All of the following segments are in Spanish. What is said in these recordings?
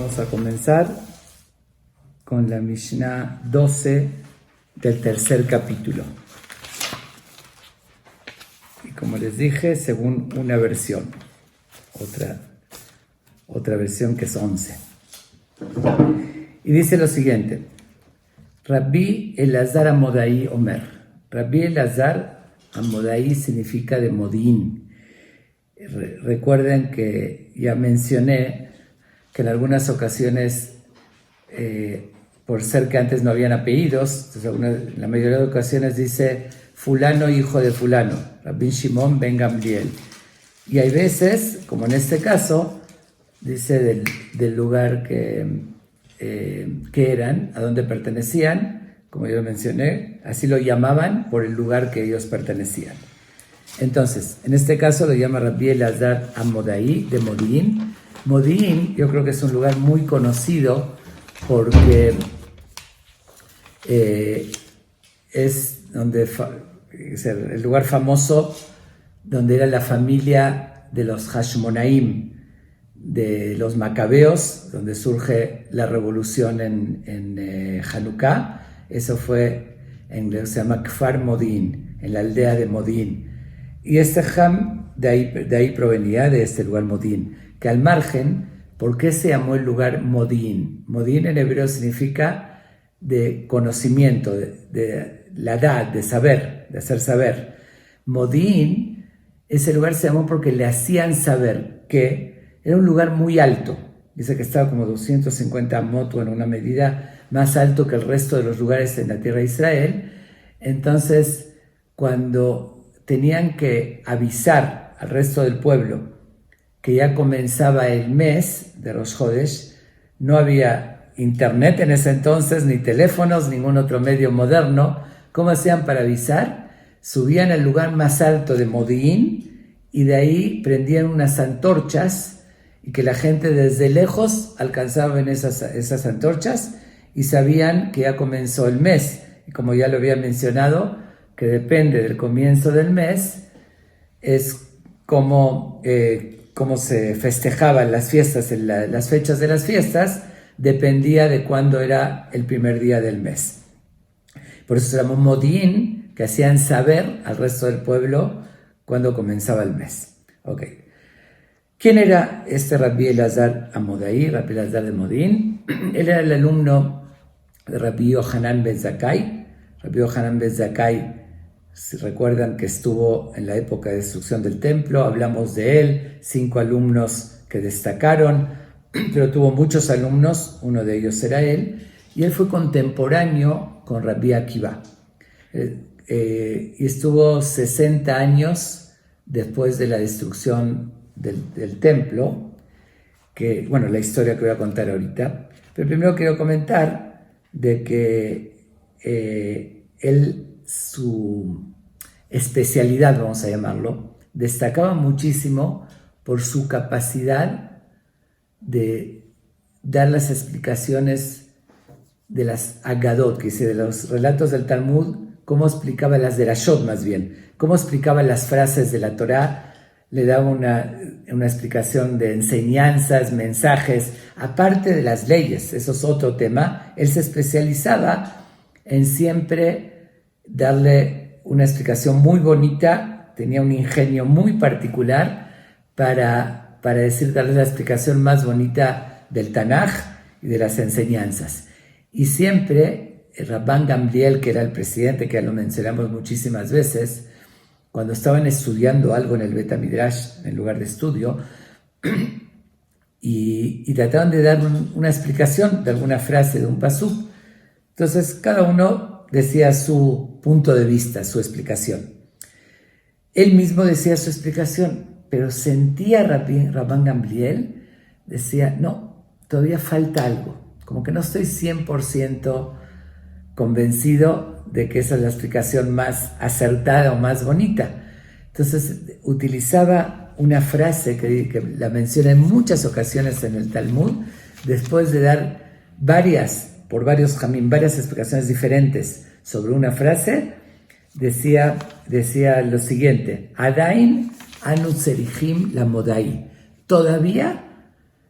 Vamos a comenzar con la Mishnah 12 del tercer capítulo. Y como les dije, según una versión, otra versión que es 11. Y dice lo siguiente: Rabbi Elazar Amodai Omer. Rabbi Elazar Amodai significa de Modín. Recuerden que ya mencioné que en algunas ocasiones, por ser que antes no habían apellidos, entonces en la mayoría de ocasiones dice fulano hijo de fulano, Rabbi Shimon ben Gamliel. Y hay veces, como en este caso, dice del lugar que eran, a donde pertenecían, como yo lo mencioné, así lo llamaban por el lugar que ellos pertenecían. Entonces, en este caso lo llama Rabbi Elazar Amodai, de Modín. Modín, yo creo que es un lugar muy conocido porque es el lugar famoso donde era la familia de los Hashmonaim, de los Macabeos, donde surge la revolución en Hanukkah. Eso fue se llama Kfar Modín, en la aldea de Modín. Y este Ham de ahí provenía, de este lugar Modín, que al margen, ¿por qué se llamó el lugar Modín? Modín en hebreo significa de conocimiento, de la edad, de saber, de hacer saber. Modín, ese lugar se llamó porque le hacían saber que era un lugar muy alto. Dice que estaba como 250 moto, en una medida más alto que el resto de los lugares en la tierra de Israel. Entonces, cuando tenían que avisar al resto del pueblo que ya comenzaba el mes de Rosh Hodesh, no había internet en ese entonces, ni teléfonos, ningún otro medio moderno. ¿Cómo hacían para avisar? Subían al lugar más alto de Modín y de ahí prendían unas antorchas y que la gente desde lejos alcanzaba en esas antorchas y sabían que ya comenzó el mes. Y como ya lo había mencionado, que depende del comienzo del mes, es cómo se festejaban las fiestas, las fechas de las fiestas, dependía de cuándo era el primer día del mes. Por eso se llamó Modín, que hacían saber al resto del pueblo cuándo comenzaba el mes. Okay. ¿Quién era este Rabbi Elazar Amodai, Rabbi Elazar de Modín? Él era el alumno de Rabbi Yohanan ben Zakkai. Rabbi Yohanan ben Zakkai, si recuerdan que estuvo en la época de destrucción del templo, hablamos de él, 5 alumnos que destacaron, pero tuvo muchos alumnos, uno de ellos era él, y él fue contemporáneo con Rabbi Akiva. Y estuvo 60 años después de la destrucción del templo, que, bueno, la historia que voy a contar ahorita. Pero primero quiero comentar de que su especialidad, vamos a llamarlo, destacaba muchísimo por su capacidad de dar las explicaciones de las Agadot, que dice, de los relatos del Talmud, cómo explicaba las derashot, más bien, cómo explicaba las frases de la Torá. Le daba una explicación de enseñanzas, mensajes, aparte de las leyes. Eso es otro tema. Él se especializaba en siempre darle una explicación muy bonita, tenía un ingenio muy particular para darle la explicación más bonita del Tanaj y de las enseñanzas. Y siempre el Rabban Gamliel, que era el presidente, que ya lo mencionamos muchísimas veces, cuando estaban estudiando algo en el Bet HaMidrash, en lugar de estudio, y trataban de dar una explicación de alguna frase, de un pasuk, entonces cada uno decía su punto de vista, su explicación. Él mismo decía su explicación, pero sentía Rabban Gamliel, decía, no, todavía falta algo, como que no estoy 100% convencido de que esa es la explicación más acertada o más bonita. Entonces utilizaba una frase que la menciona en muchas ocasiones en el Talmud, después de dar varias explicaciones diferentes sobre una frase, decía lo siguiente: Adain anu tzerichim lamodai. Todavía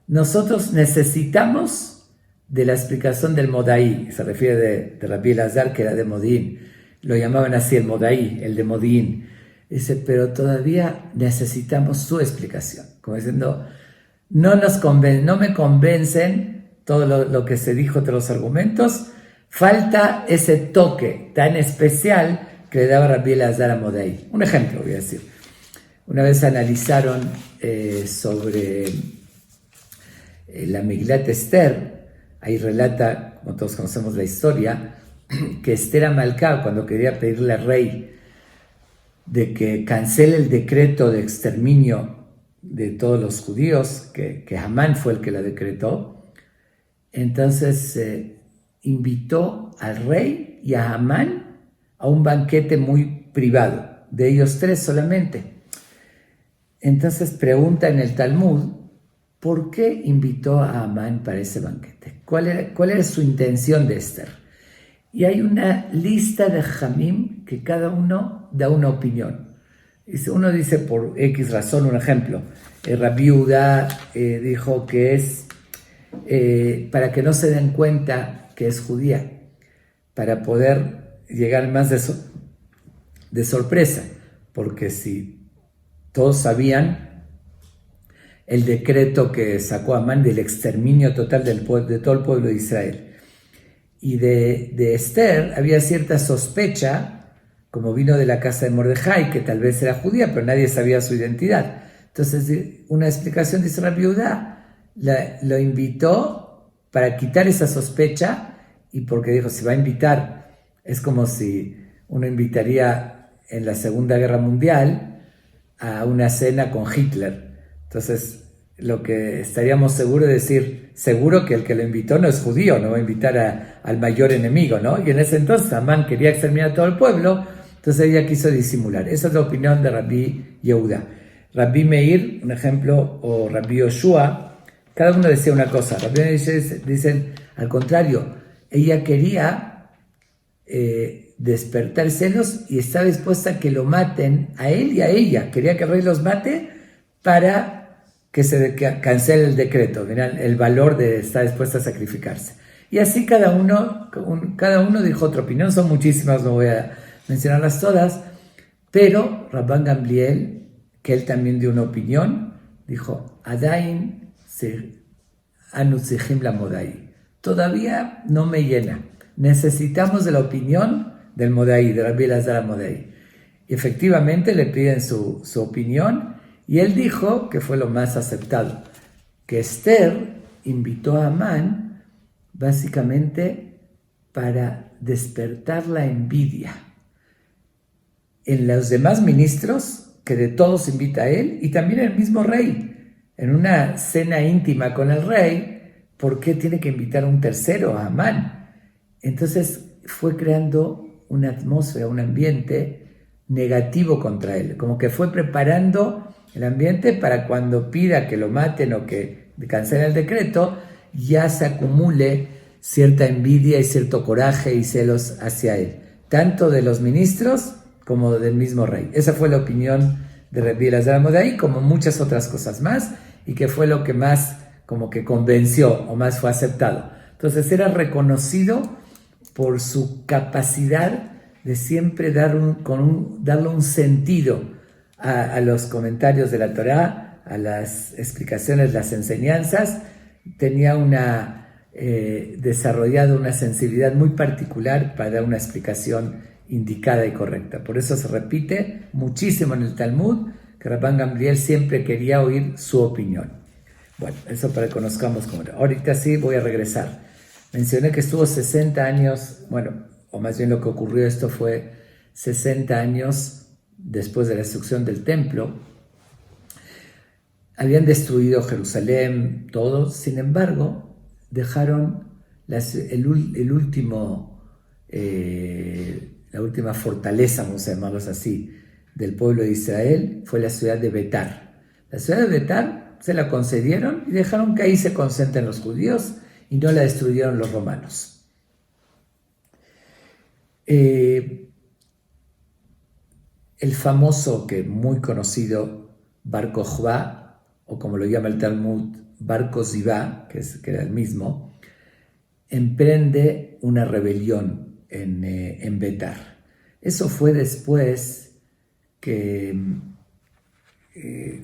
nosotros necesitamos de la explicación del Modaí, se refiere de Rabbi Elazar, que era de Modín, lo llamaban así el Modaí, el de Modín. Dice, pero todavía necesitamos su explicación, como diciendo, no me convencen todo lo que se dijo de los argumentos, falta ese toque tan especial que le daba Rabbi Elazar a Modaí. Un ejemplo voy a decir. Una vez analizaron sobre la Miglat Esther, ahí relata, como todos conocemos la historia, que Esther Amalcá, cuando quería pedirle al rey de que cancele el decreto de exterminio de todos los judíos, que Amán fue el que la decretó, entonces invitó al rey y a Amán a un banquete muy privado, de ellos tres solamente. Entonces pregunta en el Talmud, ¿por qué invitó a Amán para ese banquete? ¿Cuál era su intención de Esther? Y hay una lista de Jamim que cada uno da una opinión. Uno dice por X razón, un ejemplo. Rabbi Judá dijo que es para que no se den cuenta que es judía, para poder llegar más de sorpresa, porque si todos sabían el decreto que sacó Amán del exterminio total de todo el pueblo de Israel. Y de Esther había cierta sospecha, como vino de la casa de Mordejai, que tal vez era judía, pero nadie sabía su identidad. Entonces, una explicación dice Rabbi Judá, lo invitó para quitar esa sospecha, y porque dijo, si va a invitar, es como si uno invitaría en la Segunda Guerra Mundial a una cena con Hitler. Entonces, lo que estaríamos seguros de decir, seguro que el que lo invitó no es judío, no va a invitar al mayor enemigo, ¿no? Y en ese entonces Amán quería exterminar a todo el pueblo, entonces ella quiso disimular. Esa es la opinión de Rabbi Yehuda. Rabbi Meir, un ejemplo, o Rabbi Yoshua, cada uno decía una cosa. Rabbi Meir dicen, al contrario, ella quería despertar celos y estaba dispuesta a que lo maten a él y a ella. Quería que el rey los mate para que se cancele el decreto, verán el valor de estar dispuesta a sacrificarse. Y así cada uno dijo otra opinión, son muchísimas, no voy a mencionarlas todas, pero Rabban Gamliel, que él también dio una opinión, dijo, Adain anutzihim la modai, todavía no me llena, necesitamos de la opinión del Modai, de Rabbi Elazar Modai. Y efectivamente le piden su opinión, y él dijo, que fue lo más aceptado, que Esther invitó a Amán básicamente para despertar la envidia en los demás ministros, que de todos invita a él, y también el mismo rey, en una cena íntima con el rey, ¿por qué tiene que invitar a un tercero, a Amán? Entonces fue creando una atmósfera, un ambiente negativo contra él, como que fue preparando el ambiente para cuando pida que lo maten o que cancelen el decreto, ya se acumule cierta envidia y cierto coraje y celos hacia él, tanto de los ministros como del mismo rey. Esa fue la opinión de Rabbi Elazar Modai, como muchas otras cosas más, y que fue lo que más como que convenció o más fue aceptado. Entonces era reconocido por su capacidad de siempre darle un sentido a los comentarios de la Torá, a las explicaciones, las enseñanzas. Tenía desarrollado una sensibilidad muy particular para dar una explicación indicada y correcta. Por eso se repite muchísimo en el Talmud que Rabban Gamliel siempre quería oír su opinión. Bueno, eso para que conozcamos cómo era. Ahorita sí voy a regresar. Mencioné que estuvo 60 años, bueno, o más bien lo que ocurrió, esto fue 60 años después de la destrucción del templo. Habían destruido Jerusalén, todo, sin embargo, dejaron la última fortaleza, vamos a llamarlos así, del pueblo de Israel, fue la ciudad de Betar. La ciudad de Betar se la concedieron y dejaron que ahí se concentren los judíos y no la destruyeron los romanos. El famoso, que muy conocido, Bar Kokhba, o como lo llama el Talmud, Bar Kokhba, que era el mismo, emprende una rebelión en Betar. Eso fue después que,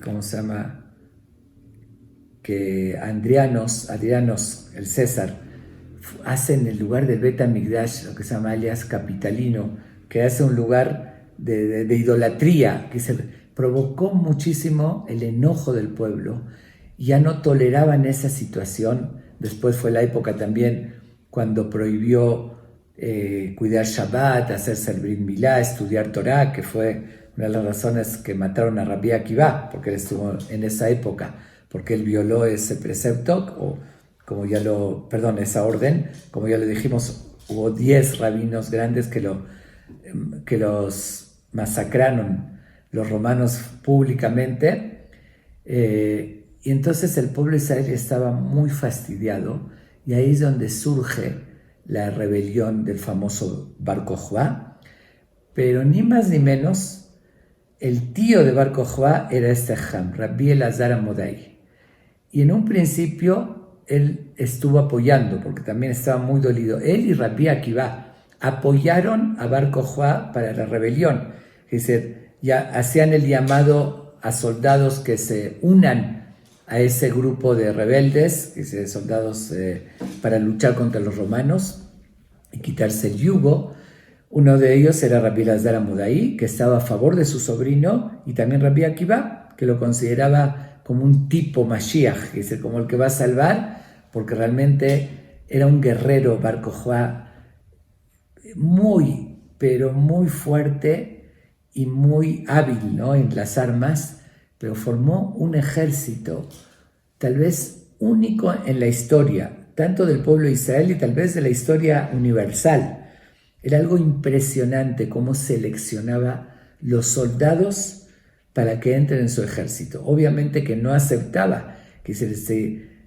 ¿cómo se llama? Que Adrianos, el César, hace en el lugar del Bet HaMikdash, lo que se llama alias capitalino, que hace un lugar de idolatría, que se provocó muchísimo el enojo del pueblo. Ya no toleraban esa situación. Después fue la época también cuando prohibió cuidar Shabbat, hacerse el Brit Milá, estudiar Torah, que fue una de las razones que mataron a Rabbi Akiva, porque él estuvo en esa época, porque él violó ese precepto, esa orden. Como ya lo dijimos, hubo 10 rabinos grandes que los masacraron los romanos públicamente, y entonces el pueblo israelí estaba muy fastidiado, y ahí es donde surge la rebelión del famoso Bar Kokhba. Pero ni más ni menos, el tío de Bar Kokhba era este Ham, Rabbi Elazar Amodai, y en un principio él estuvo apoyando, porque también estaba muy dolido. Él y Rabbi Akiva apoyaron a Bar Kokhba para la rebelión. Es decir, ya hacían el llamado a soldados que se unan a ese grupo de rebeldes, soldados para luchar contra los romanos y quitarse el yugo. Uno de ellos era Rabbi Elazar Amodai, que estaba a favor de su sobrino, y también Rabbi Akiva, que lo consideraba como un tipo Mashiach, es decir, como el que va a salvar, porque realmente era un guerrero Bar Kokhba muy, pero muy fuerte y muy hábil, ¿no?, en las armas, pero formó un ejército tal vez único en la historia, tanto del pueblo de Israel y tal vez de la historia universal. Era algo impresionante cómo seleccionaba los soldados para que entren en su ejército. Obviamente que no aceptaba,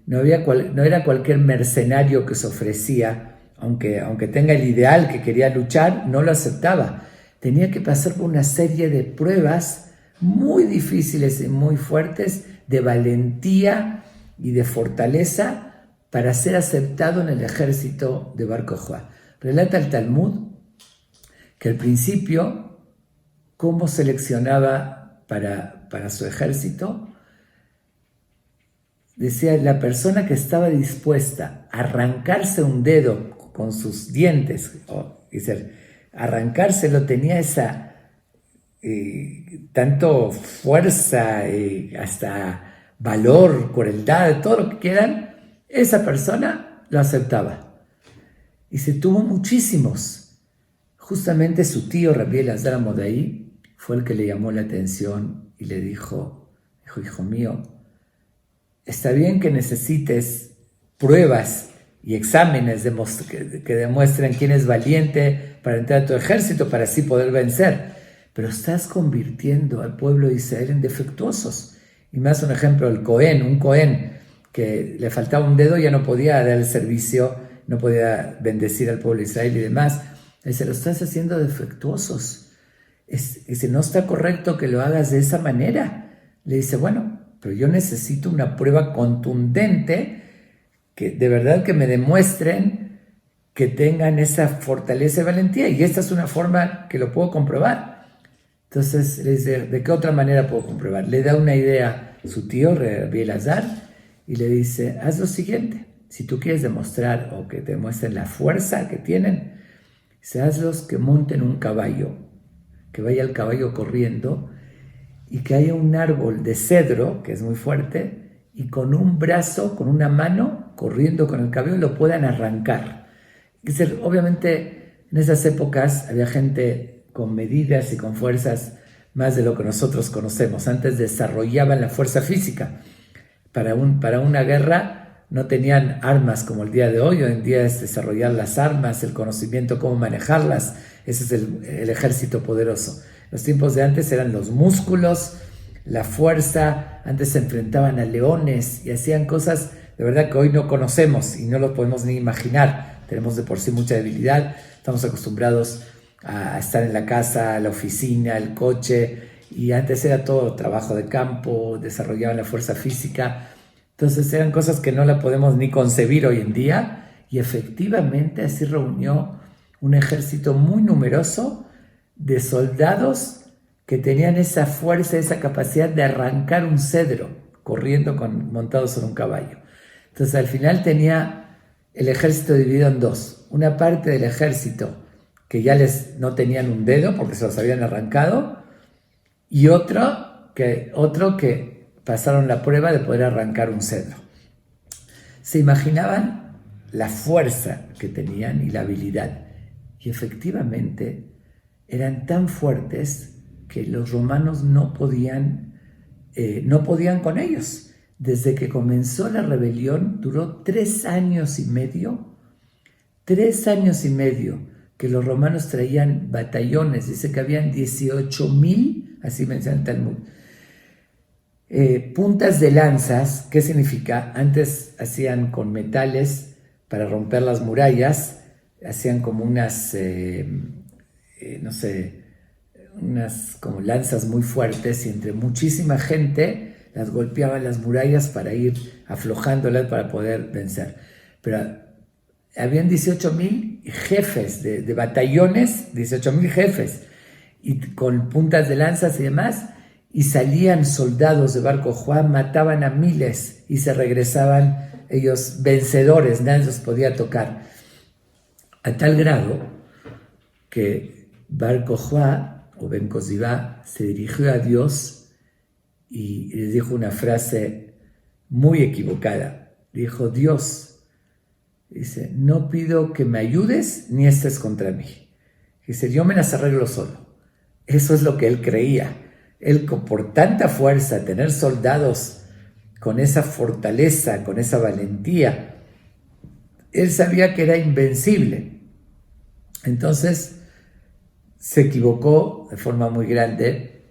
no era cualquier mercenario que se ofrecía, aunque tenga el ideal que quería luchar, no lo aceptaba. Tenía que pasar por una serie de pruebas muy difíciles y muy fuertes, de valentía y de fortaleza, para ser aceptado en el ejército de Bar Kokhba. Relata el Talmud que al principio, cómo seleccionaba para su ejército, decía, la persona que estaba dispuesta a arrancarse un dedo con sus dientes, arrancárselo, tenía esa tanto fuerza, hasta valor, crueldad, todo lo que quieran, esa persona lo aceptaba. Y se tuvo muchísimos. Justamente su tío Rabbi Elazar Amodai fue el que le llamó la atención y le dijo, hijo mío, está bien que necesites pruebas y exámenes que demuestren quién es valiente para entrar a tu ejército, para así poder vencer, pero estás convirtiendo al pueblo de Israel en defectuosos. Y más un ejemplo, un Cohen que le faltaba un dedo, ya no podía dar el servicio, no podía bendecir al pueblo de Israel y demás. Dice, lo estás haciendo defectuosos. Dice, no está correcto que lo hagas de esa manera. Le dice, bueno, pero yo necesito una prueba contundente, que de verdad que me demuestren que tengan esa fortaleza y valentía, y esta es una forma que lo puedo comprobar. Entonces le dice, ¿de qué otra manera puedo comprobar? Le da una idea a su tío, Rabbi Elazar, y le dice, haz lo siguiente, si tú quieres demostrar o que te demuestren la fuerza que tienen, hazlos que monten un caballo, que vaya el caballo corriendo, y que haya un árbol de cedro, que es muy fuerte, y con un brazo, con una mano, corriendo con el caballo, lo puedan arrancar. Obviamente, en esas épocas había gente con medidas y con fuerzas más de lo que nosotros conocemos. Antes desarrollaban la fuerza física. Para una guerra no tenían armas como el día de hoy. Hoy en día es desarrollar las armas, el conocimiento cómo manejarlas. Ese es el ejército poderoso. Los tiempos de antes eran los músculos, la fuerza. Antes se enfrentaban a leones y hacían cosas de verdad que hoy no conocemos y no lo podemos ni imaginar. Tenemos de por sí mucha debilidad. Estamos acostumbrados a estar en la casa, la oficina, el coche, y antes era todo trabajo de campo, desarrollaban la fuerza física, Entonces eran cosas que no la podemos ni concebir hoy en día, y efectivamente así reunió un ejército muy numeroso de soldados que tenían esa fuerza, esa capacidad de arrancar un cedro corriendo montados sobre un caballo. Entonces al final tenía el ejército dividido en dos. Una parte del ejército que ya no tenían un dedo porque se los habían arrancado, y otro que pasaron la prueba de poder arrancar un cedro. Se imaginaban la fuerza que tenían y la habilidad. Y efectivamente eran tan fuertes que los romanos no podían con ellos. Desde que comenzó la rebelión duró 3 años y medio. 3 años y medio que los romanos traían batallones. Dice que habían 18,000, así menciona el Talmud, puntas de lanzas. ¿Qué significa? Antes hacían con metales para romper las murallas, hacían como unas unas como lanzas muy fuertes, y entre muchísima gente las golpeaban las murallas para ir aflojándolas para poder vencer. Pero habían 18,000 jefes de batallones, 18,000 jefes, y con puntas de lanzas y demás, y salían soldados de Bar Kokhba, mataban a miles y se regresaban ellos vencedores, nadie los podía tocar. A tal grado que Bar Kokhba o Ben Kozibá se dirigió a Dios y les dijo una frase muy equivocada. Dijo: Dios, dice, no pido que me ayudes ni estés contra mí. Dice, yo me las arreglo solo. Eso es lo que él creía. Él, por tanta fuerza, tener soldados con esa fortaleza, con esa valentía, él sabía que era invencible. Entonces se equivocó de forma muy grande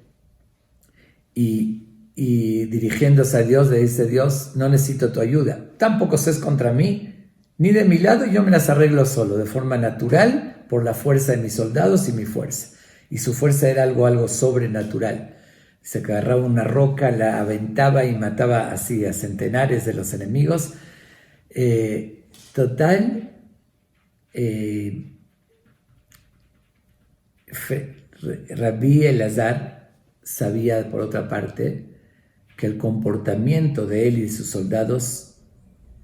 y dirigiéndose a Dios le dice: Dios, no necesito tu ayuda, tampoco estés contra mí, ni de mi lado, yo me las arreglo solo, de forma natural, por la fuerza de mis soldados y mi fuerza. Y su fuerza era algo sobrenatural. Se agarraba una roca, la aventaba y mataba así a centenares de los enemigos. Rabí Elazar sabía, por otra parte, que el comportamiento de él y de sus soldados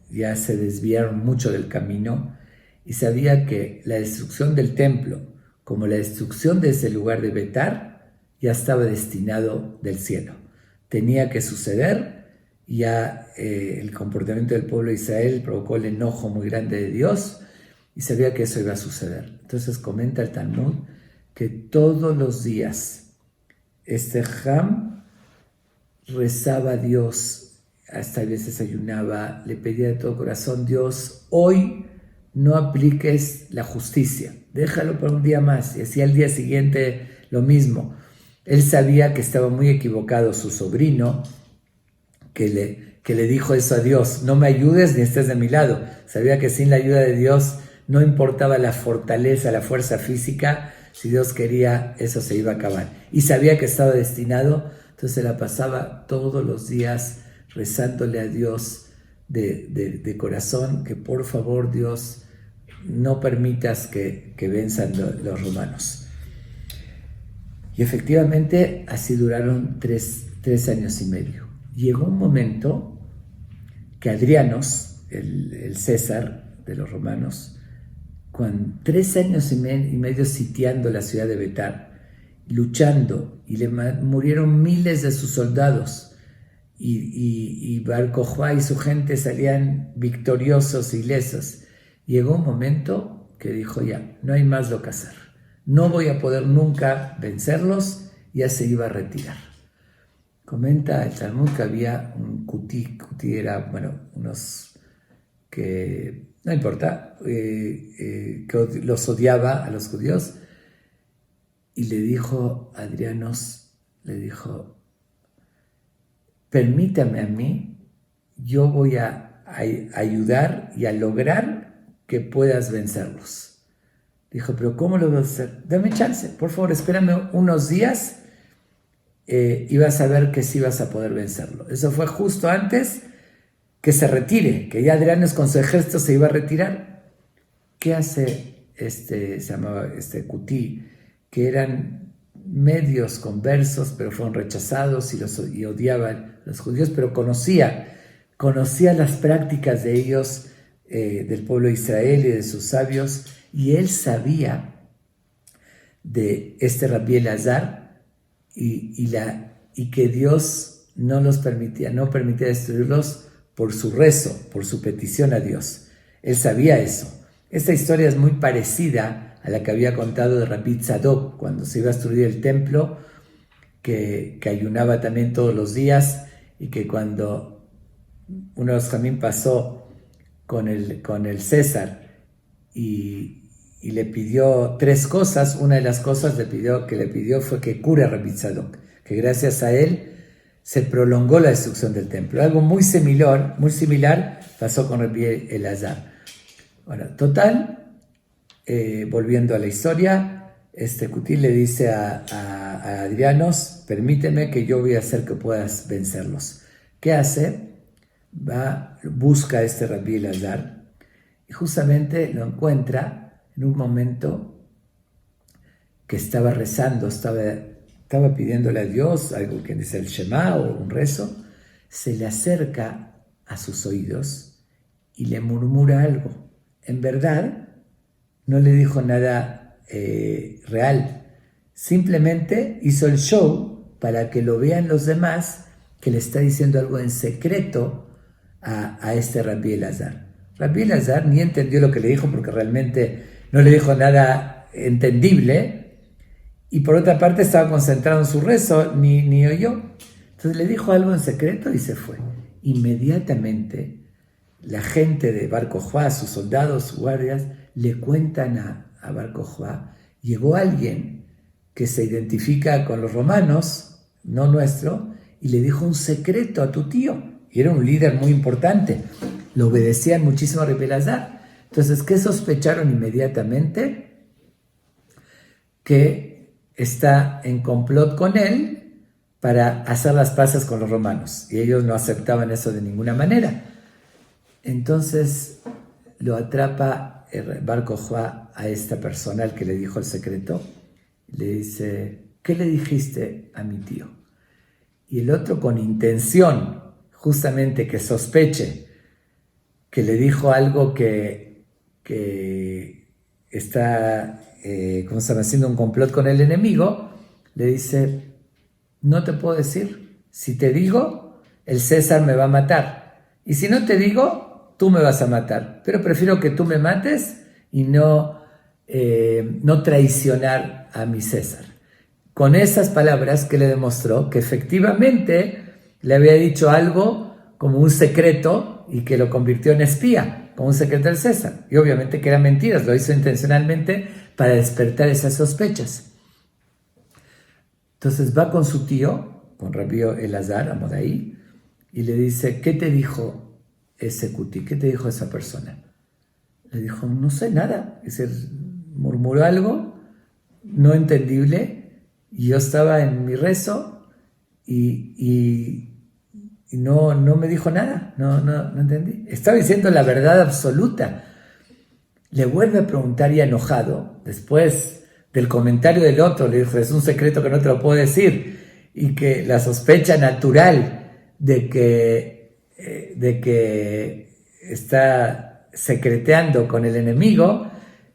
ya se desviaron mucho del camino, y sabía que la destrucción del templo, como la destrucción de ese lugar de Betar, ya estaba destinado del cielo. Tenía que suceder. Ya el comportamiento del pueblo de Israel provocó el enojo muy grande de Dios, y sabía que eso iba a suceder. Entonces comenta el Talmud que todos los días Ham rezaba a Dios, hasta a veces ayunaba, le pedía de todo corazón: Dios, hoy no apliques la justicia, déjalo por un día más. Y hacía al día siguiente lo mismo. Él sabía que estaba muy equivocado su sobrino, que le dijo eso a Dios: no me ayudes ni estés de mi lado. Sabía que sin la ayuda de Dios no importaba la fortaleza, la fuerza física. Si Dios quería, eso se iba a acabar. Y sabía que estaba destinado, entonces se la pasaba todos los días rezándole a Dios de corazón que por favor, Dios, no permitas que venzan los romanos. Y efectivamente así duraron 3 años y medio. Llegó un momento que Adrianos, el César de los romanos, con 3 años y medio sitiando la ciudad de Betar, luchando, y le murieron miles de sus soldados, y Bar Kokhba y su gente salían victoriosos, ilesos. Llegó un momento que dijo: ya, no hay más lo que hacer, no voy a poder nunca vencerlos. Ya se iba a retirar. Comenta el Talmud que había un Kuti era, unos que, no importa, que los odiaba a los judíos, y le dijo a Adrianos, permítame a mí, yo voy a ayudar y a lograr que puedas vencerlos. Dijo: pero ¿cómo lo vas a hacer? Dame chance, por favor, espérame unos días, y vas a ver que sí vas a poder vencerlo. Eso fue justo antes, que se retire, que ya Adrianos con su ejército se iba a retirar. ¿Qué hace se llamaba Cutí? Que eran medios conversos, pero fueron rechazados y odiaban a los judíos, pero conocía las prácticas de ellos, del pueblo de Israel y de sus sabios, y él sabía de Rabbi Elazar y que Dios no permitía destruirlos por su rezo, por su petición a Dios. Él sabía eso. Esta historia es muy parecida a la que había contado de Rabbi Tzadok cuando se iba a destruir el templo, que ayunaba también todos los días, y que cuando uno de los jamín pasó con el César y le pidió 3 cosas, una de las cosas que le pidió fue que cure a Rabbi Tzadok, que gracias a él se prolongó la destrucción del templo. Algo muy similar pasó con Rabbi Elazar. Bueno, total, volviendo a la historia, Cutí le dice a Adrianos: permíteme que yo voy a hacer que puedas vencerlos. ¿Qué hace? Busca a Rabbi Elazar y justamente lo encuentra en un momento que estaba rezando, estaba pidiéndole a Dios algo que dice el Shema o un rezo. Se le acerca a sus oídos y le murmura algo. En verdad, no le dijo nada real. Simplemente hizo el show para que lo vean los demás, que le está diciendo algo en secreto a Rabbi Elazar. Rabbi Elazar ni entendió lo que le dijo, porque realmente no le dijo nada entendible. Y por otra parte estaba concentrado en su rezo, ni oyó. Entonces le dijo algo en secreto y se fue. Inmediatamente la gente de Bar Kokhba, sus soldados, sus guardias, le cuentan a Bar Kokhba: llegó alguien que se identifica con los romanos, no nuestro, y le dijo un secreto a tu tío. Y era un líder muy importante. Lo obedecían muchísimo a Rabbi Elazar. Entonces, ¿qué sospecharon inmediatamente? Que está en complot con él para hacer las paces con los romanos, y ellos no aceptaban eso de ninguna manera. Entonces lo atrapa Bar Kokhba a esta persona, al que le dijo el secreto. Le dice: ¿qué le dijiste a mi tío? Y el otro, con intención justamente que sospeche que le dijo algo que está haciendo un complot con el enemigo, le dice: no te puedo decir. Si te digo, el César me va a matar. Y si no te digo, tú me vas a matar. Pero prefiero que tú me mates y no traicionar a mi César. Con esas palabras, que le demostró que efectivamente le había dicho algo como un secreto y que lo convirtió en espía, como un secreto del César. Y obviamente que eran mentiras, lo hizo intencionalmente para despertar esas sospechas. Entonces va con su tío, con Rabbi Elazar, Amodai, y le dice: ¿qué te dijo ese Cutí? ¿Qué te dijo esa persona? Le dijo: no sé nada. Murmuró algo no entendible, y yo estaba en mi rezo y no me dijo nada, no entendí. Estaba diciendo la verdad absoluta. Le vuelve a preguntar, ya enojado, después del comentario del otro, le dijo: es un secreto que no te lo puedo decir, y que la sospecha natural de que está secreteando con el enemigo,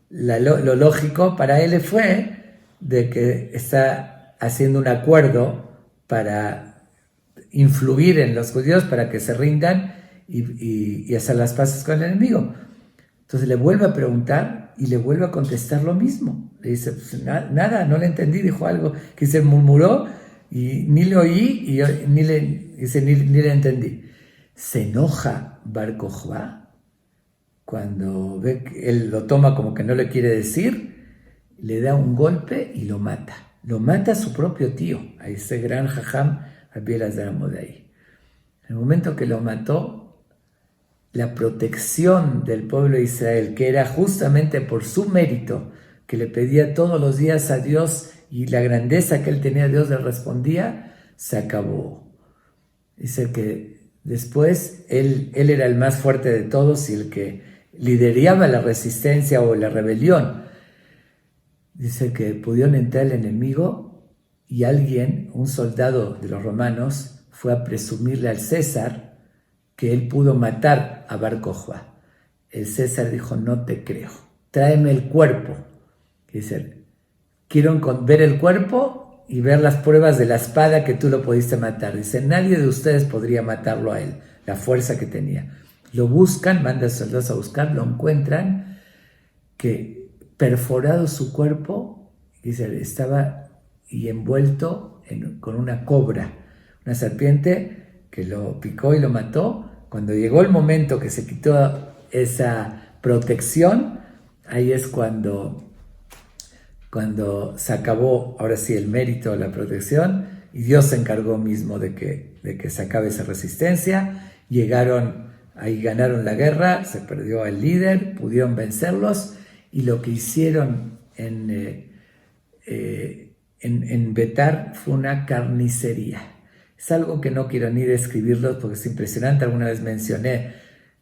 lo lógico para él fue de que está haciendo un acuerdo para influir en los judíos para que se rindan y hacer las paces con el enemigo. Entonces le vuelve a preguntar y le vuelve a contestar lo mismo. Le dice: pues nada, no le entendí, dijo algo que se murmuró y ni le oí y ni le entendí. Se enoja Bar Kokhba cuando ve que él lo toma como que no le quiere decir, le da un golpe y lo mata. Lo mata a su propio tío, a ese gran jajam Rabbi Elazar Amodai. En el momento que lo mató, la protección del pueblo de Israel, que era justamente por su mérito, que le pedía todos los días a Dios, y la grandeza que él tenía, Dios le respondía, se acabó. Dice que Después, él era el más fuerte de todos y el que lideraba la resistencia o la rebelión. Dice que pudieron entrar el enemigo y alguien, un soldado de los romanos, fue a presumirle al César que él pudo matar a Bar Kokhba. El César dijo, no te creo, tráeme el cuerpo. Dice, quiero ver el cuerpo y ver las pruebas de la espada que tú lo pudiste matar. Dice, nadie de ustedes podría matarlo a él, la fuerza que tenía. Lo buscan, mandan soldados a buscar, lo encuentran, que perforado su cuerpo, dice, estaba y envuelto con una cobra, una serpiente que lo picó y lo mató. Cuando llegó el momento que se quitó esa protección, ahí es cuando se acabó, ahora sí, el mérito de la protección, y Dios se encargó mismo de que se acabe esa resistencia. Ahí ganaron la guerra, se perdió el líder, pudieron vencerlos, y lo que hicieron en Betar fue una carnicería. Es algo que no quiero ni describirlo porque es impresionante. Alguna vez mencioné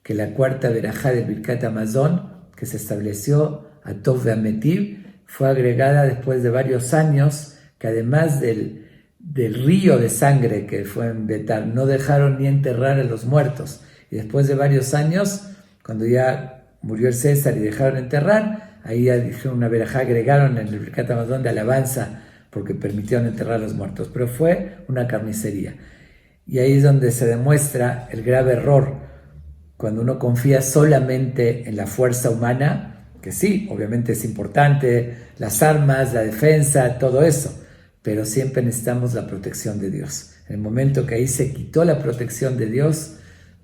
que la cuarta verajá del Birkat Hamazon, que se estableció a Tov Ve'ametiv, fue agregada después de varios años, que además del río de sangre que fue en Betar, no dejaron ni enterrar a los muertos. Y después de varios años, cuando ya murió el César y dejaron enterrar, ahí ya dijeron una verajá, agregaron en el Birkat Hamazon de alabanza, porque permitieron enterrar a los muertos. Pero fue una carnicería. Y ahí es donde se demuestra el grave error, cuando uno confía solamente en la fuerza humana, que sí, obviamente es importante, las armas, la defensa, todo eso, pero siempre necesitamos la protección de Dios. En el momento que ahí se quitó la protección de Dios,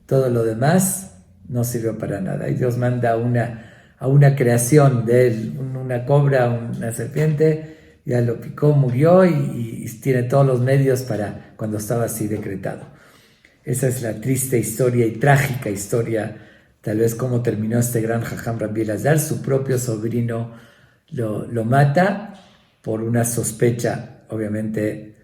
todo lo demás no sirvió para nada. Y Dios manda a una creación de él, una cobra, una serpiente, ya lo picó, murió y tiene todos los medios para cuando estaba así decretado. Esa es la triste historia y trágica historia, tal vez cómo terminó este gran Jajam Rabbi Elazar. Su propio sobrino lo mata por una sospecha, obviamente,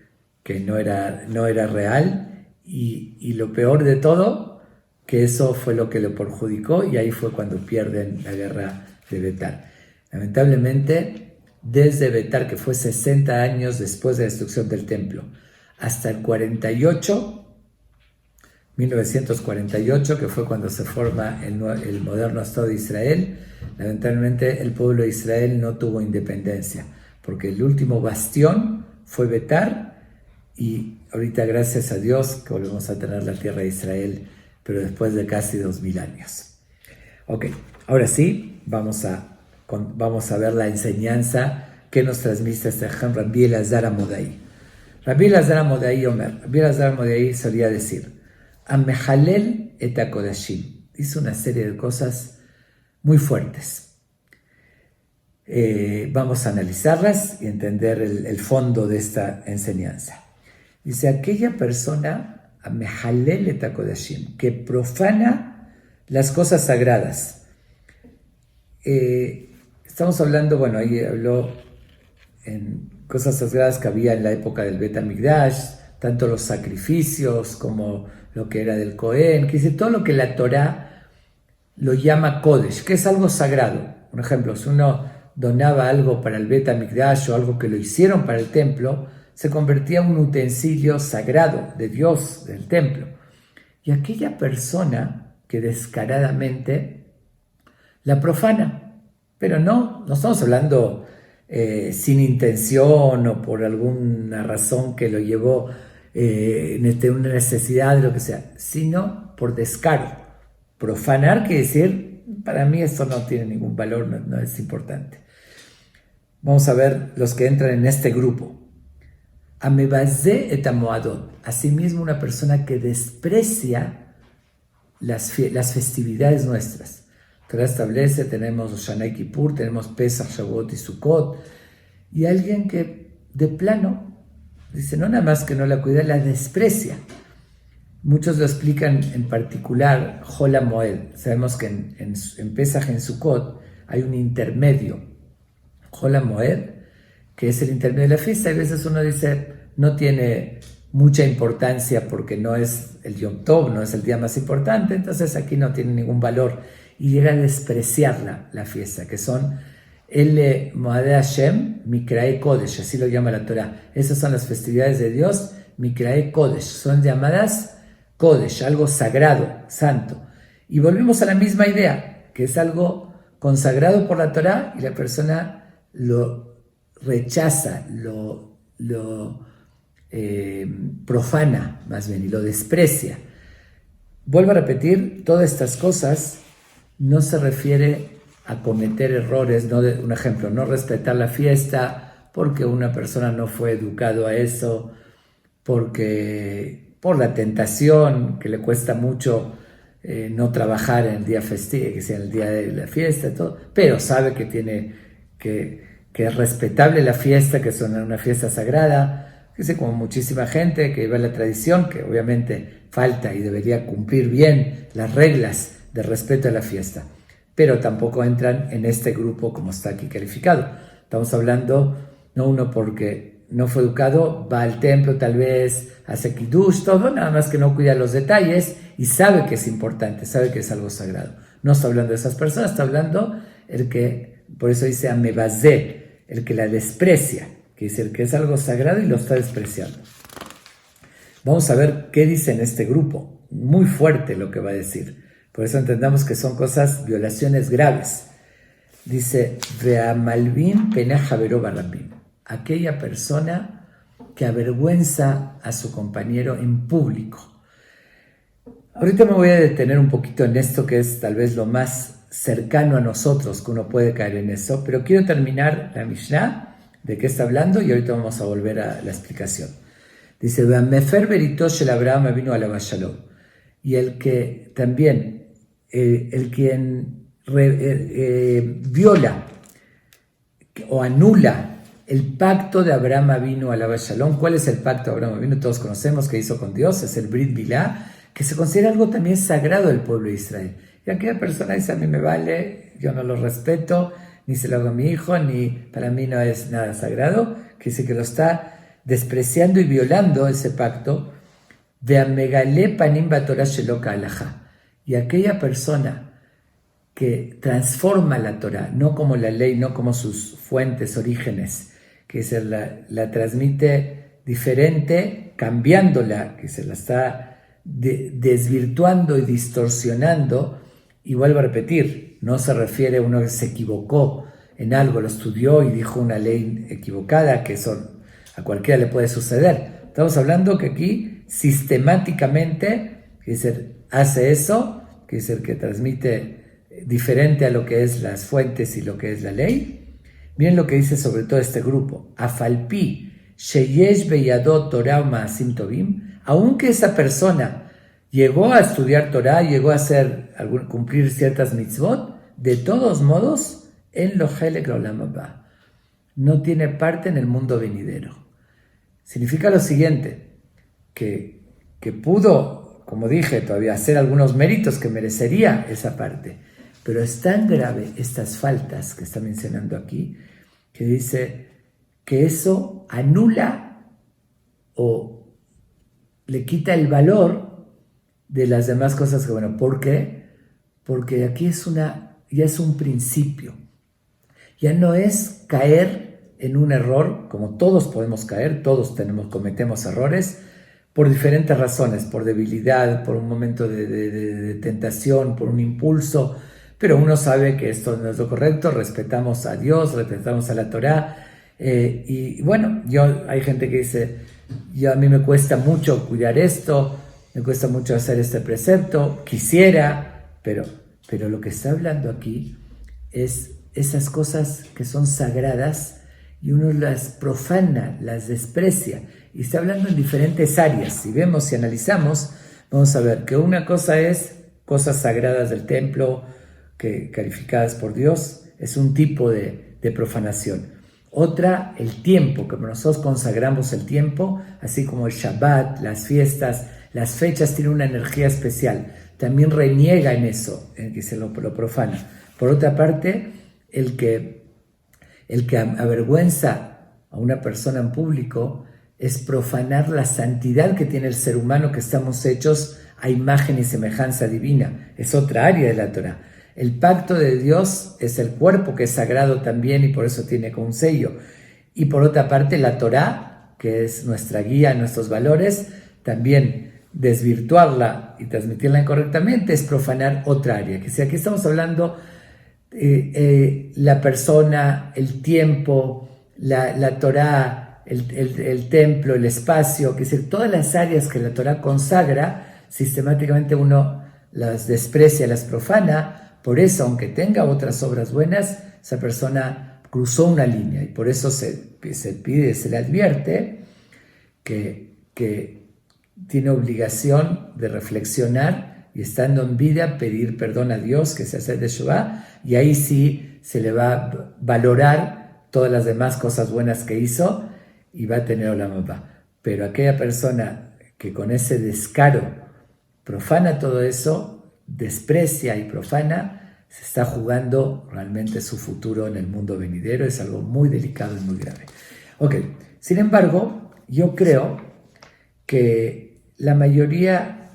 que no era real, y lo peor de todo, que eso fue lo que lo perjudicó, y ahí fue cuando pierden la guerra de Betar. Lamentablemente, desde Betar, que fue 60 años después de la destrucción del templo, hasta el 1948, que fue cuando se forma el moderno Estado de Israel, lamentablemente el pueblo de Israel no tuvo independencia, porque el último bastión fue Betar, y ahorita, gracias a Dios, que volvemos a tener la tierra de Israel, pero después de casi 2000 años. Ok, ahora sí, vamos a ver la enseñanza que nos transmite este Rabbi Elazar Amodai. Rabbi Elazar Amodai solía decir, Amehalel et HaKodashim. Hizo una serie de cosas muy fuertes. Vamos a analizarlas y entender el fondo de esta enseñanza. Dice, aquella persona, Amehalel et HaKodashim, que profana las cosas sagradas. Estamos hablando, bueno, ahí habló en cosas sagradas que había en la época del Bet HaMikdash, tanto los sacrificios como lo que era del Cohen, que dice todo lo que la Torá lo llama Kodesh, que es algo sagrado. Por ejemplo, si uno donaba algo para el Bet HaMikdash o algo que lo hicieron para el templo, se convertía en un utensilio sagrado de Dios, del templo. Y aquella persona que descaradamente la profana, pero no estamos hablando sin intención o por alguna razón que lo llevó una necesidad de lo que sea, sino por descaro. Profanar quiere decir, para mí esto no tiene ningún valor, no es importante. Vamos a ver los que entran en este grupo. Amebazé et amoadot. Asimismo, una persona que desprecia las festividades nuestras. Torah establece, tenemos Shana y Kippur, tenemos Pesach, Shavuot y Sukkot, y alguien que de plano dice, no nada más que no la cuida, la desprecia. Muchos lo explican en particular, Hol HaMoed. Sabemos que en Pesach, en Sukkot, hay un intermedio, Hol HaMoed, que es el intermedio de la fiesta. Y a veces uno dice, no tiene mucha importancia porque no es el Yom Tov, no es el día más importante, entonces aquí no tiene ningún valor y llega a despreciar la fiesta, que son el Moadei Hashem, Mikrae Kodesh, así lo llama la Torah. Esas son las festividades de Dios, Mikrae Kodesh, son llamadas Kodesh, algo sagrado, santo. Y volvemos a la misma idea, que es algo consagrado por la Torah y la persona lo rechaza, lo profana más bien y lo desprecia. Vuelvo a repetir, todas estas cosas no se refiere a cometer errores, un ejemplo, no respetar la fiesta porque una persona no fue educado a eso, porque por la tentación que le cuesta mucho no trabajar en el día festivo, que sea el día de la fiesta, todo, pero sabe que tiene que es respetable la fiesta, que es una fiesta sagrada, que sé, como muchísima gente que vive la tradición, que obviamente falta y debería cumplir bien las reglas de respeto a la fiesta, pero tampoco entran en este grupo como está aquí calificado. Estamos hablando, no uno porque no fue educado, va al templo tal vez, hace kiddush, todo, nada más que no cuida los detalles y sabe que es importante, sabe que es algo sagrado. No está hablando de esas personas, está hablando el que, por eso dice amebazé, el que la desprecia, que dice el que es algo sagrado y lo está despreciando. Vamos a ver qué dice en este grupo, muy fuerte lo que va a decir. Por eso entendamos que son cosas, violaciones graves. Dice, Ve'amalvin penach havero barrabim, aquella persona que avergüenza a su compañero en público. Ahorita me voy a detener un poquito en esto que es tal vez lo más cercano a nosotros, que uno puede caer en eso, pero quiero terminar la Mishnah, de qué está hablando, y ahorita vamos a volver a la explicación. Dice, Ve'amefer beritosh el Abraham vino a la Bashalom, y el que también el quien viola o anula el pacto de Abraham vino a la Bashalom. ¿Cuál es el pacto de Abraham vino? Todos conocemos que hizo con Dios, es el Brit Milá, que se considera algo también sagrado del pueblo de Israel. Y aquella persona dice, a mí me vale, yo no lo respeto, ni se lo hago a mi hijo, ni para mí no es nada sagrado, que dice que lo está despreciando y violando ese pacto. Ve'amegale panim batorah shelo ka'alajá. Y aquella persona que transforma la Torah, no como la ley, no como sus fuentes, orígenes, que se la transmite diferente, cambiándola, que se la está desvirtuando y distorsionando, y vuelvo a repetir, no se refiere a uno que se equivocó en algo, lo estudió y dijo una ley equivocada, que eso a cualquiera le puede suceder. Estamos hablando que aquí sistemáticamente hace eso, que es el que transmite diferente a lo que es las fuentes y lo que es la ley. Miren lo que dice sobre todo este grupo. Afalpi, sheyesh beyadot Torah ma'asim tovim, aunque esa persona llegó a estudiar Torah, llegó a cumplir ciertas mitzvot, de todos modos, en lo helek l'olam haba, no tiene parte en el mundo venidero. Significa lo siguiente, que pudo, como dije, todavía hacer algunos méritos que merecería esa parte, pero es tan grave estas faltas que está mencionando aquí, que dice que eso anula o le quita el valor de las demás cosas que, bueno, ¿por qué? Porque aquí ya es un principio, ya no es caer en un error, como todos podemos caer, todos cometemos errores, por diferentes razones, por debilidad, por un momento de tentación, por un impulso, pero uno sabe que esto no es lo correcto, respetamos a Dios, respetamos a la Torá, y bueno, hay gente que dice, a mí me cuesta mucho cuidar esto, me cuesta mucho hacer este precepto, quisiera, pero lo que está hablando aquí es esas cosas que son sagradas, y uno las profana, las desprecia, y está hablando en diferentes áreas. Si vemos, si analizamos, vamos a ver que una cosa es cosas sagradas del templo, que calificadas por Dios, es un tipo de profanación. Otra, el tiempo, que nosotros consagramos el tiempo, así como el Shabbat, las fiestas, las fechas tienen una energía especial. También reniega en eso, en que se lo profana. Por otra parte, el que avergüenza a una persona en público, es profanar la santidad que tiene el ser humano, que estamos hechos a imagen y semejanza divina. Es otra área de la Torá. El pacto de Dios es el cuerpo, que es sagrado también y por eso tiene como un sello. Y por otra parte la Torá, que es nuestra guía, nuestros valores, también desvirtuarla y transmitirla incorrectamente es profanar otra área. Que si aquí estamos hablando la persona, el tiempo, la Torá, el templo, el espacio, que es todas las áreas que la Torá consagra, sistemáticamente uno las desprecia, las profana. Por eso, aunque tenga otras obras buenas, esa persona cruzó una línea y por eso se pide, se le advierte que tiene obligación de reflexionar y estando en vida pedir perdón a Dios, que se hace de Teshuvá, y ahí sí se le va a valorar todas las demás cosas buenas que hizo y va a tener Olam Habá. Pero aquella persona que con ese descaro profana todo eso, desprecia y profana, se está jugando realmente su futuro en el mundo venidero. Es algo muy delicado y muy grave. Ok, sin embargo, yo creo que la mayoría,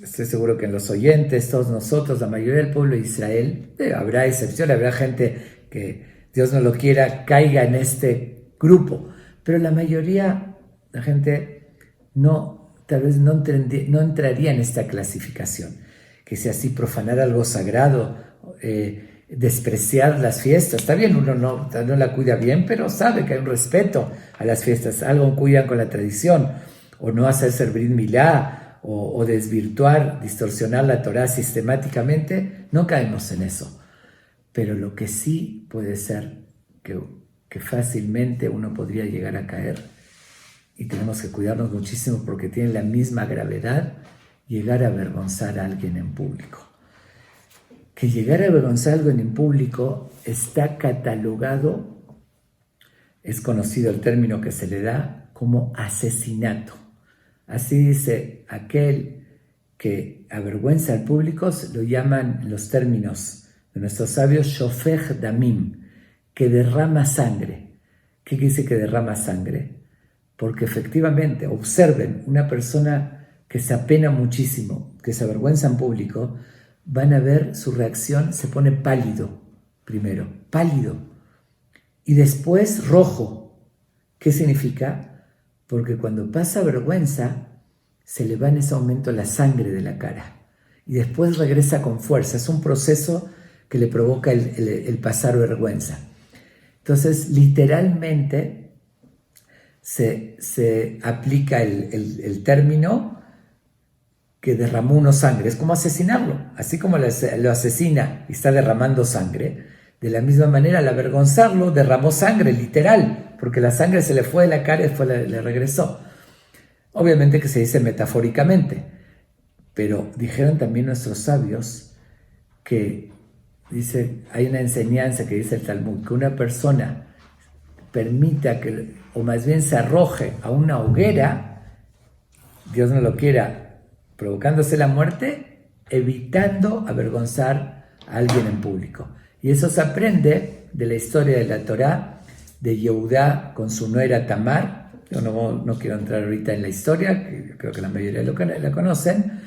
estoy seguro que en los oyentes, todos nosotros, la mayoría del pueblo de Israel, habrá excepciones, habrá gente que Dios no lo quiera, caiga en este grupo, pero la mayoría, la gente tal vez no entraría en esta clasificación. Que sea así, profanar algo sagrado, despreciar las fiestas. Está bien, uno no la cuida bien, pero sabe que hay un respeto a las fiestas. Algo cuidan con la tradición, o no hacer Brit Milá, o desvirtuar, distorsionar la Torá sistemáticamente. No caemos en eso. Pero lo que sí puede ser que fácilmente uno podría llegar a caer, y tenemos que cuidarnos muchísimo porque tiene la misma gravedad, llegar a avergonzar a alguien en público. Que llegar a avergonzar a alguien en público está catalogado, es conocido el término que se le da como asesinato. Así dice aquel que avergüenza al público, lo llaman en los términos de nuestros sabios shofech damim, que derrama sangre. ¿Qué dice que derrama sangre? Porque efectivamente, observen, una persona que se apena muchísimo, que se avergüenza en público, van a ver su reacción, se pone pálido primero, pálido, y después rojo. ¿Qué significa? Porque cuando pasa vergüenza, se le va en ese momento la sangre de la cara, y después regresa con fuerza. Es un proceso que le provoca el pasar vergüenza. Entonces, literalmente, se aplica el término que derramó uno sangre. Es como asesinarlo. Así como lo asesina y está derramando sangre, de la misma manera al avergonzarlo derramó sangre, literal, porque la sangre se le fue de la cara y después le regresó. Obviamente que se dice metafóricamente, pero dijeron también nuestros sabios que hay una enseñanza que dice el Talmud, que una persona permita o más bien se arroje a una hoguera, Dios no lo quiera, provocándose la muerte, evitando avergonzar a alguien en público. Y eso se aprende de la historia de la Torá, de Yehudá con su nuera Tamar. Yo no quiero entrar ahorita en la historia, que creo que la mayoría la conocen,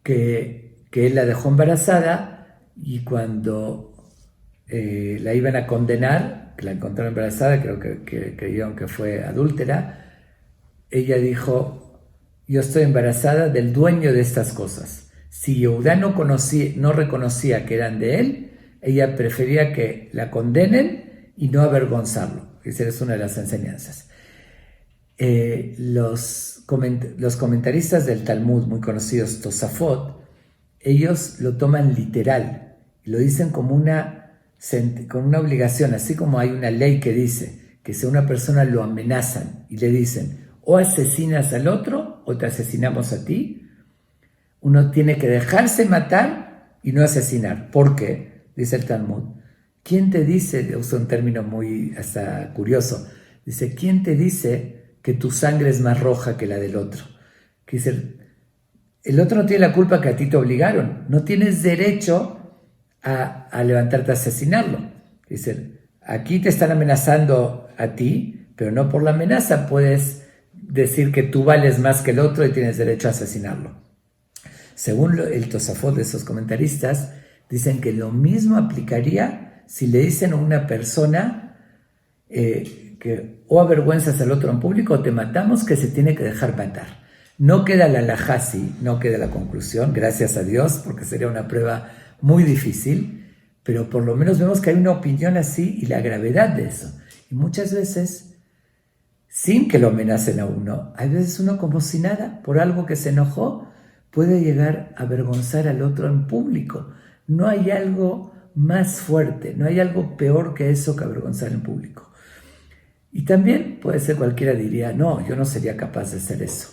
que él la dejó embarazada y cuando la iban a condenar, que la encontraron embarazada, creo que creyeron que fue adúltera, ella dijo: yo estoy embarazada del dueño de estas cosas. Si Yehudá no reconocía que eran de él, ella prefería que la condenen y no avergonzarlo. Esa es una de las enseñanzas. Los comentaristas del Talmud, muy conocidos, Tosafot, ellos lo toman literal y lo dicen con una obligación, así como hay una ley que dice que si a una persona lo amenazan y le dicen o asesinas al otro o te asesinamos a ti, uno tiene que dejarse matar y no asesinar. ¿Por qué? Dice el Talmud. ¿Quién te dice, usa un término muy hasta curioso, dice, ¿quién te dice que tu sangre es más roja que la del otro? Que dice, el otro no tiene la culpa que a ti te obligaron, no tienes derecho a levantarte a asesinarlo. Dice, aquí te están amenazando a ti, pero no por la amenaza puedes decir que tú vales más que el otro y tienes derecho a asesinarlo. Según el Tosafot de esos comentaristas, dicen que lo mismo aplicaría si le dicen a una persona que o avergüenzas al otro en público o te matamos, que se tiene que dejar matar. No queda la halajá así, no queda la conclusión, gracias a Dios, porque sería una prueba muy difícil, pero por lo menos vemos que hay una opinión así y la gravedad de eso. Y muchas veces, sin que lo amenacen a uno, hay veces uno como si nada, por algo que se enojó, puede llegar a avergonzar al otro en público. No hay algo más fuerte, no hay algo peor que eso que avergonzar en público. Y también puede ser cualquiera diría, no, yo no sería capaz de hacer eso.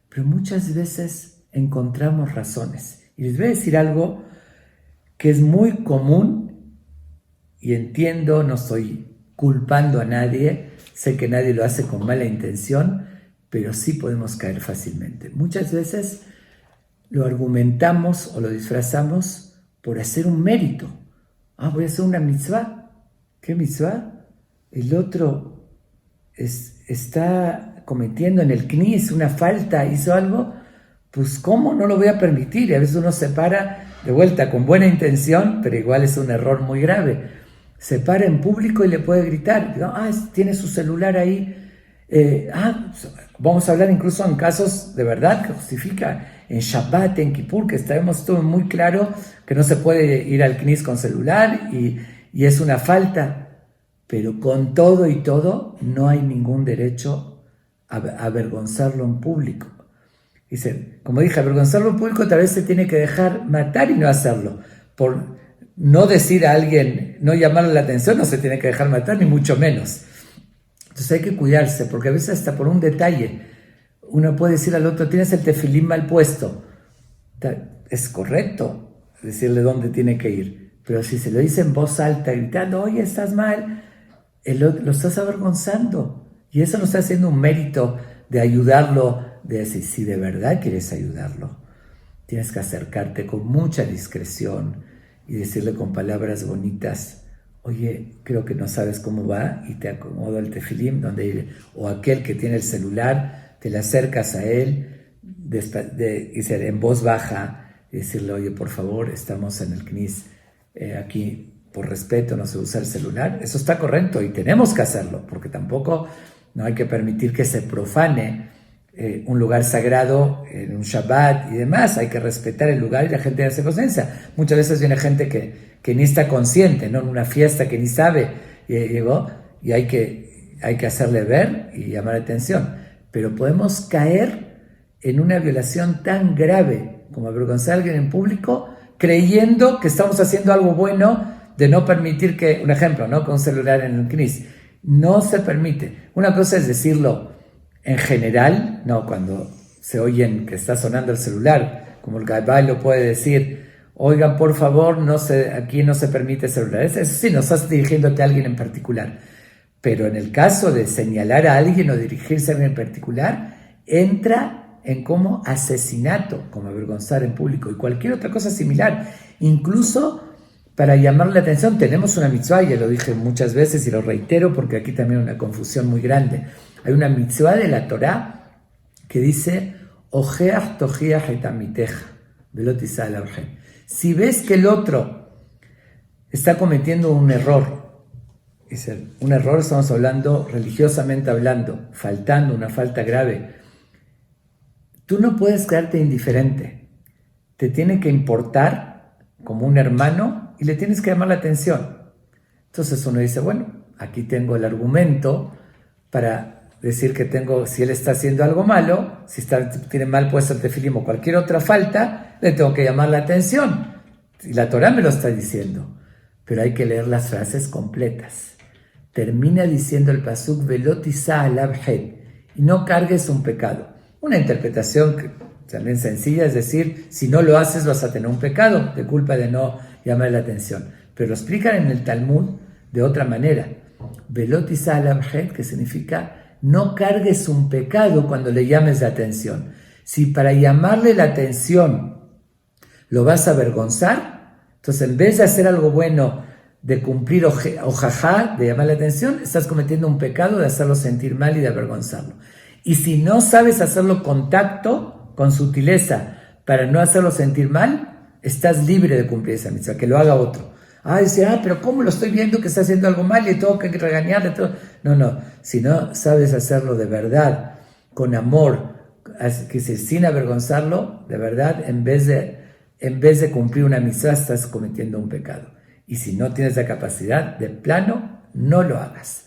Pero muchas veces encontramos razones. Y les voy a decir algo que es muy común y entiendo, no estoy culpando a nadie, sé que nadie lo hace con mala intención, pero sí podemos caer fácilmente. Muchas veces lo argumentamos o lo disfrazamos por hacer un mérito. Voy a hacer una mitzvah. ¿Qué mitzvah? El otro está cometiendo en el CNIS una falta, hizo algo, pues ¿cómo no lo voy a permitir? Y a veces uno se para de vuelta con buena intención, pero igual es un error muy grave. Se para en público y le puede gritar, tiene su celular ahí. Vamos a hablar incluso en casos de verdad que justifica en Shabbat, en Kippur, que sabemos todo muy claro que no se puede ir al CNIS con celular y es una falta. Pero con todo y todo no hay ningún derecho a avergonzarlo en público. Dice, como dije, avergonzarlo en público tal vez se tiene que dejar matar y no hacerlo. Por no decir a alguien, no llamarle la atención, no se tiene que dejar matar, ni mucho menos. Entonces hay que cuidarse, porque a veces hasta por un detalle, uno puede decir al otro, tienes el tefilín mal puesto. Es correcto decirle dónde tiene que ir, pero si se lo dice en voz alta, gritando, oye, estás mal, lo estás avergonzando. Y eso no está haciendo un mérito de ayudarlo, de decir, si de verdad quieres ayudarlo, tienes que acercarte con mucha discreción y decirle con palabras bonitas, oye, creo que no sabes cómo va y te acomodo el tefilín, o aquel que tiene el celular, te le acercas a él en voz baja y decirle, oye, por favor, estamos en el CNIS, aquí por respeto no se usa el celular. Eso está correcto y tenemos que hacerlo, porque tampoco no hay que permitir que se profane un lugar sagrado en un Shabbat y demás. Hay que respetar el lugar y la gente hace conciencia. Muchas veces viene gente que ni está consciente, ¿no? En una fiesta que ni sabe, llegó y hay que hacerle ver y llamar la atención. Pero podemos caer en una violación tan grave como avergonzar a alguien en público, creyendo que estamos haciendo algo bueno de no permitir que, un ejemplo, ¿no? Con un celular en el CNIS. No se permite. Una cosa es decirlo en general, no, cuando se oyen que está sonando el celular, como el Gabay lo puede decir, oigan, por favor, aquí no se permite celular. Eso sí, no estás dirigiéndote a alguien en particular. Pero en el caso de señalar a alguien o dirigirse a alguien en particular, entra en como asesinato, como avergonzar en público y cualquier otra cosa similar. Incluso para llamar la atención, tenemos una mitzvah, ya lo dije muchas veces y lo reitero porque aquí también hay una confusión muy grande. Hay una mitzvah de la Torá que dice, Ojeach tojiach et amiteja, velo tisá el argen. Si ves que el otro está cometiendo un error, estamos hablando religiosamente hablando, faltando, una falta grave, tú no puedes quedarte indiferente. Te tiene que importar como un hermano y le tienes que llamar la atención. Entonces uno dice, bueno, aquí tengo el argumento para decir que si él está haciendo algo malo, si tiene mal puesto el tefilín o cualquier otra falta, le tengo que llamar la atención. Y la Torá me lo está diciendo. Pero hay que leer las frases completas. Termina diciendo el pasuk velot tisá alav het, y no cargues un pecado. Una interpretación que también sencilla, es decir, si no lo haces vas a tener un pecado de culpa de no llamar la atención. Pero lo explican en el Talmud de otra manera. Velot tisá alav het, que significa no cargues un pecado cuando le llames la atención. Si para llamarle la atención lo vas a avergonzar, entonces en vez de hacer algo bueno de cumplir o jajá, de llamar la atención, estás cometiendo un pecado de hacerlo sentir mal y de avergonzarlo. Y si no sabes hacerlo con tacto, con sutileza, para no hacerlo sentir mal, estás libre de cumplir esa mitzvah, que lo haga otro. Dice, pero ¿cómo lo estoy viendo que está haciendo algo mal y tengo que regañarle? No, si no sabes hacerlo de verdad, con amor, sin avergonzarlo, de verdad, en vez de cumplir una mitzvah, estás cometiendo un pecado. Y si no tienes la capacidad, de plano, no lo hagas.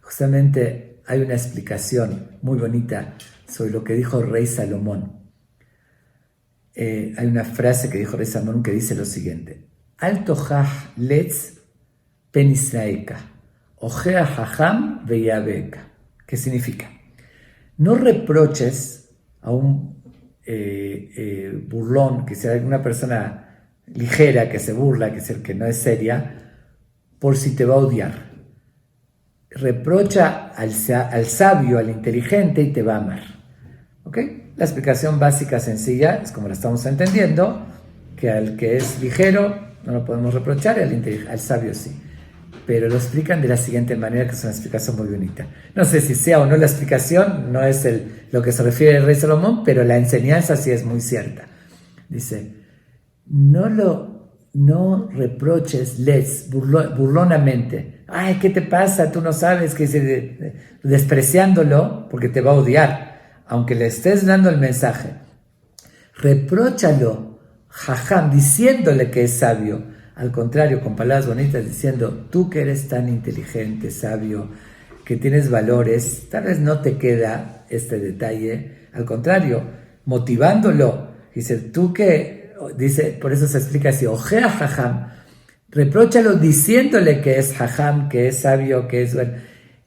Justamente hay una explicación muy bonita sobre lo que dijo el rey Salomón. Hay una frase que dijo el rey Salomón que dice lo siguiente: Al tohaj letz penisraeka, ojea jajam veyabeka. ¿Qué significa? No reproches a un burlón, que sea una persona ligera, que se burla, que no es seria, por si te va a odiar. Reprocha al sabio, al inteligente, y te va a amar. ¿Ok? La explicación básica, sencilla, es como la estamos entendiendo, que al que es ligero no lo podemos reprochar y al sabio sí. Pero lo explican de la siguiente manera, que es una explicación muy bonita. No sé si sea o no la explicación, no es lo que se refiere el rey Salomón, pero la enseñanza sí es muy cierta. Dice, no reproches burlonamente. ¿Qué te pasa? Tú no sabes, que despreciándolo, porque te va a odiar, aunque le estés dando el mensaje. Repróchalo, jajam, diciéndole que es sabio. Al contrario, con palabras bonitas, diciendo, tú que eres tan inteligente, sabio, que tienes valores, tal vez no te queda este detalle. Al contrario, motivándolo. Dice, por eso se explica así, ojea jajam, repróchalo diciéndole que es jajam, que es sabio, que es bueno.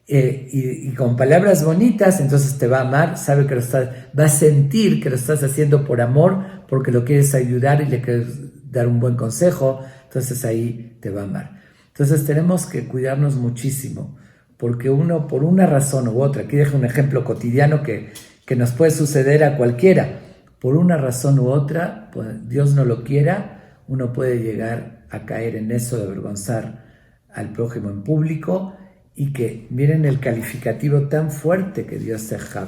Y con palabras bonitas, entonces te va a amar, va a sentir que lo estás haciendo por amor, porque lo quieres ayudar y le quieres dar un buen consejo, entonces ahí te va a amar. Entonces tenemos que cuidarnos muchísimo, porque uno, por una razón u otra, aquí dejo un ejemplo cotidiano que nos puede suceder a cualquiera, por una razón u otra, pues Dios no lo quiera, uno puede llegar a caer en eso de avergonzar al prójimo en público. Y que miren el calificativo tan fuerte que Dios se deja,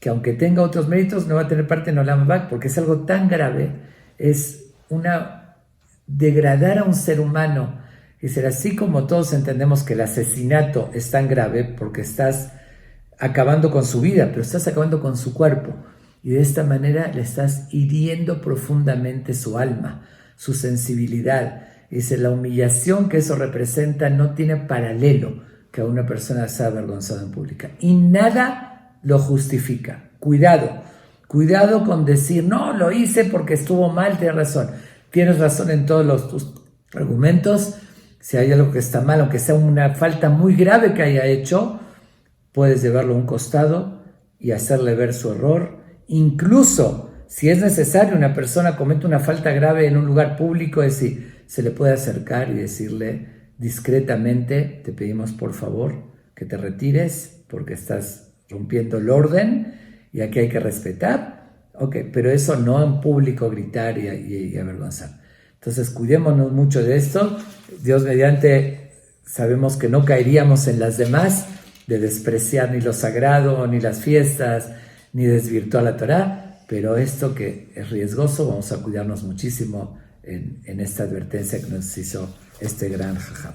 que aunque tenga otros méritos, no va a tener parte en Olam Haba, porque es algo tan grave, es degradar a un ser humano. Y ser así como todos entendemos que el asesinato es tan grave, porque estás acabando con su vida, pero estás acabando con su cuerpo. Y de esta manera le estás hiriendo profundamente su alma, su sensibilidad. Dice, la humillación que eso representa no tiene paralelo que a una persona sea avergonzada en pública. Y nada lo justifica. Cuidado con decir, no, lo hice porque estuvo mal, tienes razón en todos tus argumentos. Si hay algo que está mal, aunque sea una falta muy grave que haya hecho, puedes llevarlo a un costado y hacerle ver su error. Incluso, si es necesario, una persona comete una falta grave en un lugar público, es decir, se le puede acercar y decirle discretamente, te pedimos por favor que te retires porque estás rompiendo el orden y aquí hay que respetar. Pero eso no en público gritar y avergonzar. Entonces cuidémonos mucho de esto. Dios mediante, sabemos que no caeríamos en las demás de despreciar ni lo sagrado, ni las fiestas, ni desvirtuar la Torá, pero esto que es riesgoso, vamos a cuidarnos muchísimo en esta advertencia que nos hizo este gran jajam.